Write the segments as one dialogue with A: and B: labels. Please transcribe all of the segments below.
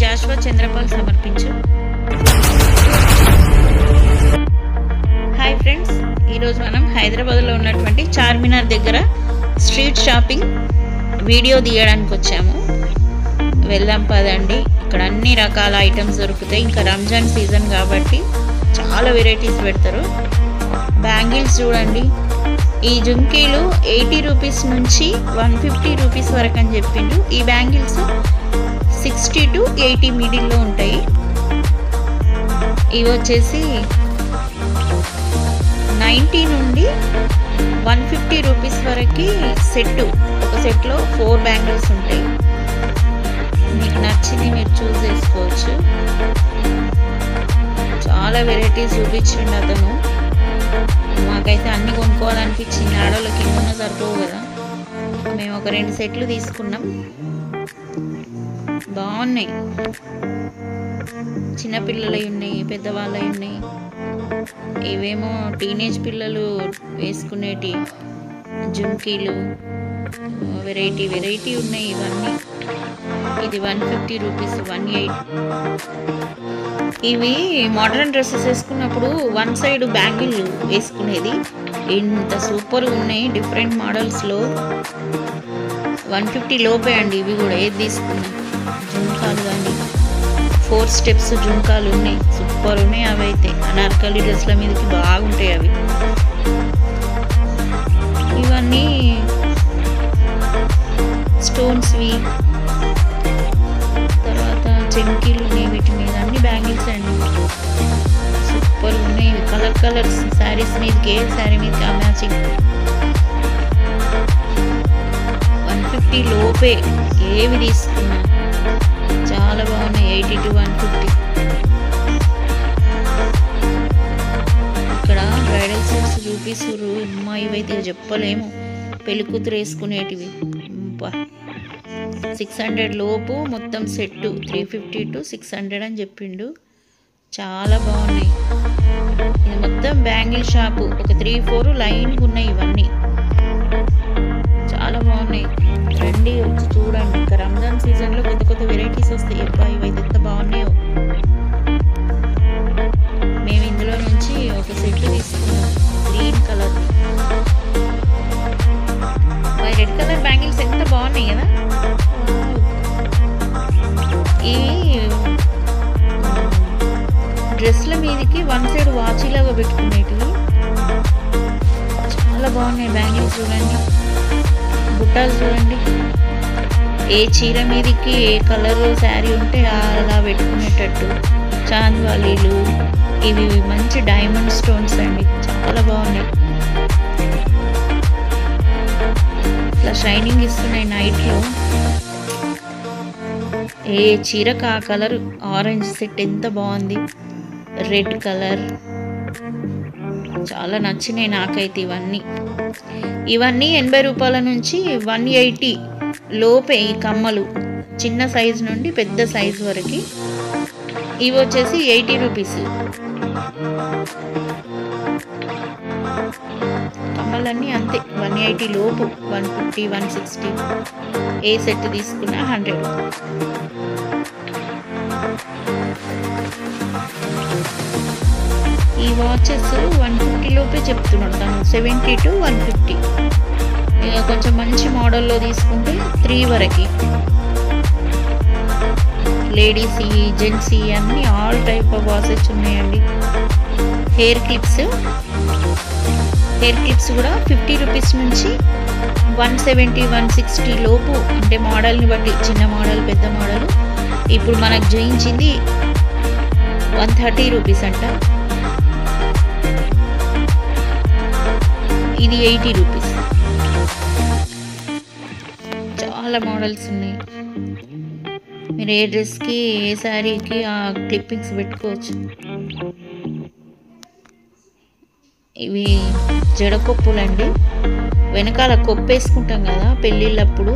A: జాషువా చంద్రపాల్ సమర్పించు. Hi friends, ఈరోజు మనం హైదరాబాద్లో ఉన్నటువంటి చార్మినార్ దగ్గర స్ట్రీట్ షాపింగ్ వీడియో తీయడానికి వచ్చాము. వెళ్దాం పదండి. ఇక్కడ అన్ని రకాల ఐటమ్స్ దొరుకుతాయి. ఇంకా రంజాన్ సీజన్ కాబట్టి చాలా వెరైటీస్ పెడతారు. బ్యాంగిల్స్ చూడండి, ఈ జుంకీలు 80 రూపీస్ నుంచి 150 రూపీస్ వరకు అని చెప్పిండు. ఈ బ్యాంగిల్స్ 60 to 80 మిడిల్లో ఉంటాయి. ఇవి వచ్చేసి 90 నుండి 150 రూపీస్ వరకు సెట్. ఒక సెట్లో 4 బ్యాంగిల్స్ ఉంటాయి. మీకు నచ్చింది మీరు చూస్ చేసుకోవచ్చు. చాలా వెరైటీస్ చూపించిండు అతను. మాకైతే అన్ని కొనుక్కోవాలనిపించింది. ఆడవాళ్ళకి ఏమన్నా సరిపోవు కదా. మేము ఒక 2 సెట్లు తీసుకున్నాం. బాగున్నాయి. చిన్నపిల్లలవి ఉన్నాయి, పెద్దవాళ్ళవి ఉన్నాయి. ఇవేమో టీనేజ్ పిల్లలు వేసుకునేటి జుంకీలు, వెరైటీ ఉన్నాయి ఇవన్నీ. ఇది 150 రూపీస్, 180. ఇవి మోడర్న్ డ్రెస్సెస్ వేసుకున్నప్పుడు వన్ సైడ్ బ్యాంగిల్ వేసుకునేది. ఇంత సూపర్గా ఉన్నాయి డిఫరెంట్ మోడల్స్లో. 150 లోపే అండి. ఇవి కూడా ఏది తీసుకున్నా. జుంకాలు కానీ 4 స్టెప్స్ జుంకాలు ఉన్నాయి, సూపర్ ఉన్నాయి. అవి అయితే అనార్కలి డ్రెస్ల మీదకి బాగుంటాయి అవి. ఇవన్నీ స్టోన్స్వి, తర్వాత చెంకీలు ఉన్నాయి. వీటి మీద అన్ని బ్యాంగిల్స్ అండి, సూపర్ ఉన్నాయి. కలర్స్ శారీస్ మీదకి, ఏ శారీ మీదకి ఆ మ్యాచింగ్. 150 లోపే ఏవి తీసుకున్నా చాలా బాగున్నాయి. 80 to 150. ఇక్కడ బ్రైడల్ సెట్స్ చూపిస్తున్నారు. అమ్మా, ఇవైతే చెప్పలేము. పెళ్లి కూతురు వేసుకునేటివి. 600 లోపు మొత్తం సెట్. 350 to 600 అని చెప్పిండు. చాలా బాగున్నాయి. ఇది మొత్తం బ్యాంగిల్ షాపు. ఒక 3-4 లైన్గా ఉన్నాయి ఇవన్నీ. చాలా బాగున్నాయి. రండి, వచ్చి చూడండి. ఇంకా రంజాన్ సీజన్లో కొత్త వెరైటీస్ వస్తాయి. అబ్బాయి ఇవైతే ఎంత బాగున్నాయో. మేము ఇందులో నుంచి ఒక సెట్ తీసుకున్నాం. Green colour, red colour bangles ఎంత బాగున్నాయి కదా. ఈ డ్రెస్ల మీదకి వన్ సైడ్ వాచీలాగా పెట్టుకునేటివి చాలా బాగున్నాయి. బ్యాంగిల్స్ చూడండి, బుట్టాలు చూడండి. ఏ చీర మీదకి ఏ కలర్ శారీ ఉంటే అలా పెట్టుకునేటట్టు. చాంద్వాలీలు, ఇవి మంచి డైమండ్ స్టోన్స్ అండి, చాలా బాగున్నాయి. ఇట్లా షైనింగ్ ఇస్తున్నాయి నైట్లో. ఏ చీరకు ఆ కలర్. ఆరెంజ్ సెట్ ఎంత బాగుంది. రెడ్ కలర్ చాలా నచ్చినాయి నాకైతే ఇవన్నీ. 80 రూపాయల నుంచి 180 లోపే ఈ కమ్మలు. చిన్న సైజు నుండి పెద్ద సైజు వరకు. ఇవి వచ్చేసి 80 రూపీస్. కమ్మలన్నీ అంతే, 180 లోపు. 150, 160. ఏ సెట్ తీసుకున్నా 100. ఈ వాచెస్ 150 లోపే చెప్తున్నాడు తను. 70 to 150. ఇక కొంచెం మంచి మోడల్లో తీసుకుంటే 3 వరకు. లేడీస్, జెంట్స్ అన్నీ ఆల్ టైప్ ఆఫ్ వాచెస్ ఉన్నాయండి. హెయిర్ క్లిప్స్ కూడా 50 రూపీస్ నుంచి 170, 160 లోపు. అంటే మోడల్ని బట్టి, చిన్న మోడల్, పెద్ద మోడల్. ఇప్పుడు మనకు చూయించింది 130 రూపీస్ అంట. ఇది 80 రూపీస్. చాలా మోడల్స్ ఉన్నాయి. మీరు ఏ డ్రెస్కి, ఏ శారీకి ఆ క్లిప్పింగ్స్ పెట్టుకోవచ్చు. ఇవి జడకొప్పులండి. వెనకాల కొప్పు వేసుకుంటాం కదా పెళ్ళిళ్ళప్పుడు.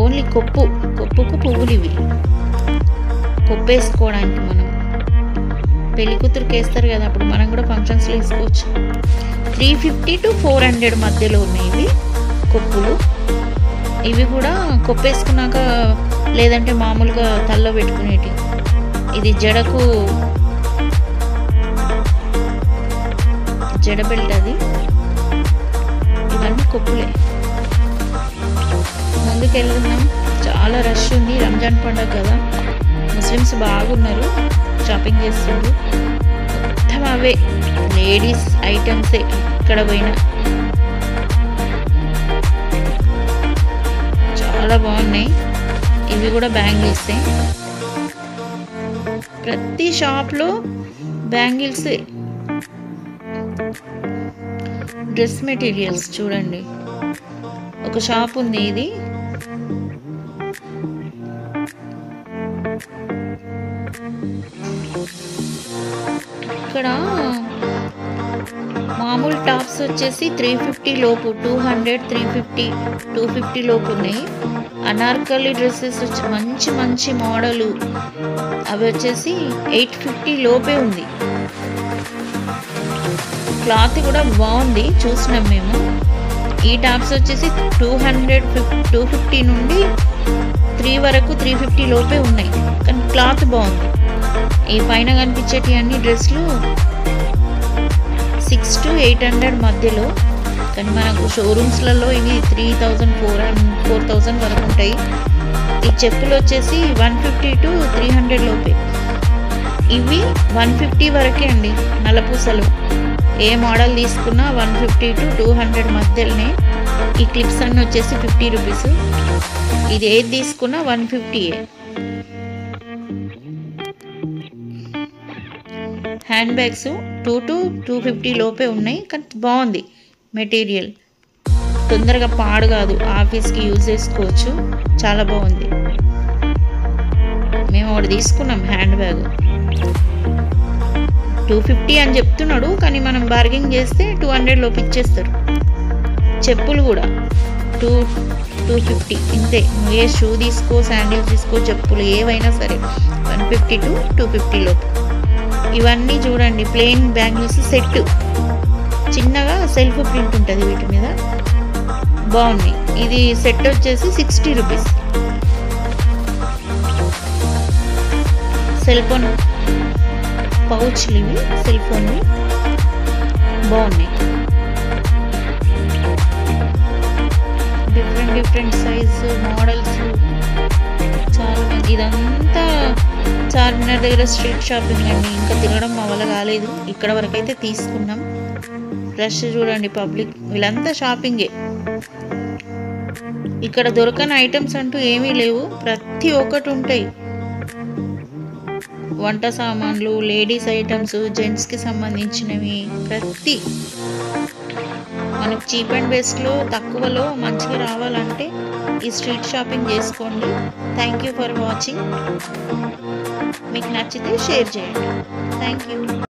A: ఓన్లీ కొప్పుకు పువ్వులు. ఇవి కొప్పు వేసుకోవడానికి మనం పెళ్లి కూతురుకి వేస్తారు కదా, అప్పుడు మనం కూడా ఫంక్షన్స్లో వేసుకోవచ్చు. 350 to 400 మధ్యలో ఉన్నాయి ఇవి కొప్పులు. ఇవి కూడా కొప్పేసుకున్నాక లేదంటే మామూలుగా తల్లో పెట్టుకునేటి. ఇది జడకు జడ బెల్ట్ అది. ఇవన్నీ కొప్పులే. ముందుకు వెళ్తున్నాం. చాలా రష్ ఉంది, రంజాన్ పండుగ కదా, ముస్లిమ్స్ బాగున్నారు, షాపింగ్ చేస్తున్నారు. మొత్తం అవే లేడీస్ ఐటమ్సే ఇక్కడ పోయినా. చాలా బాగున్నాయి. ఇవి కూడా బ్యాంగిల్సే. ప్రతి షాప్లో బ్యాంగిల్సే. డ్రెస్ మెటీరియల్స్ చూడండి. ఒక షాప్ ఉంది ఇది. ఇక్కడ మామూలు టాప్స్ వచ్చేసి 350 లోపు, 200, 350, 250 లోపు ఉన్నాయి. అనార్కలి డ్రెస్సెస్ వచ్చి మంచి మంచి మోడలు అవి వచ్చేసి 850 లోపే ఉంది. క్లాత్ కూడా బాగుంది, చూసినాం మేము. ఈ టాప్స్ వచ్చేసి 250 నుండి 3 వరకు 350 లోపే ఉన్నాయి, కానీ క్లాత్ బాగుంది. ఈ పైన కనిపించేటి అన్ని డ్రెస్లు 600 to 800 మధ్యలో, కానీ మనకు షోరూమ్స్లలో ఇవి 3000, 4000 వరకు ఉంటాయి. ఈ చెప్పులు వచ్చేసి 150 to 300 లోపే. ఇవి 150 వరకే అండి, నల్లపూసలు. ఏ మోడల్ తీసుకున్నా 150 to 200 మధ్యలోనే. ఈ క్లిప్స్ అన్నీ వచ్చేసి 50 రూపీస్. ఇది ఏది తీసుకున్నా 150. హ్యాండ్ బ్యాగ్స్ 2 to 250 లోపే ఉన్నాయి, కానీ బాగుంది మెటీరియల్. తొందరగా పాడు కాదు, ఆఫీస్కి యూజ్ చేసుకోవచ్చు. చాలా బాగుంది. మేము ఒకటి తీసుకున్నాం హ్యాండ్ బ్యాగ్. 250 అని చెప్తున్నాడు, కానీ మనం బార్గెనింగ్ చేస్తే 200 లోపు ఇచ్చేస్తారు. చెప్పులు కూడా 250 ఇంతే. ఏ షూ తీసుకో, శాండిల్స్ తీసుకో, చెప్పులు ఏవైనా సరే 150 to 250 లోపు. ఇవన్నీ చూడండి, ప్లెయిన్ బ్యాంగిల్స్ సెట్. చిన్నగా సెల్ఫ్ ప్రింట్ ఉంటుంది వీటి మీద, బాగున్నాయి. ఇది సెట్ వచ్చేసి 60 రూపీస్. సెల్ ఫోన్ పౌచ్లు ఇవి, సెల్ ఫోన్వి బాగున్నాయి. డిఫరెంట్ సైజు మోడల్స్ చాలా మంది. ఇదంతా చార్మినార్ దగ్గర స్ట్రీట్ షాపింగ్ అండి. ఇంకా తిరగడం మా వల్ల కాలేదు, ఇక్కడ వరకు అయితే తీసుకున్నాం. రష్ చూడండి, పబ్లిక్ వీళ్ళంతా షాపింగే. ఇక్కడ దొరకని ఐటమ్స్ అంటూ ఏమీ లేవు, ప్రతి ఒక్కటి ఉంటాయి. వంట సామాన్లు, లేడీస్ ఐటమ్స్, జెంట్స్కి సంబంధించినవి ప్రతి. మనకు చీప్ అండ్ బెస్ట్లో తక్కువలో మంచిగా రావాలంటే ఈ స్ట్రీట్ షాపింగ్ చేసుకోండి. Thank you for watching. మీకు నచ్చితే షేర్ చేయండి. Thank you.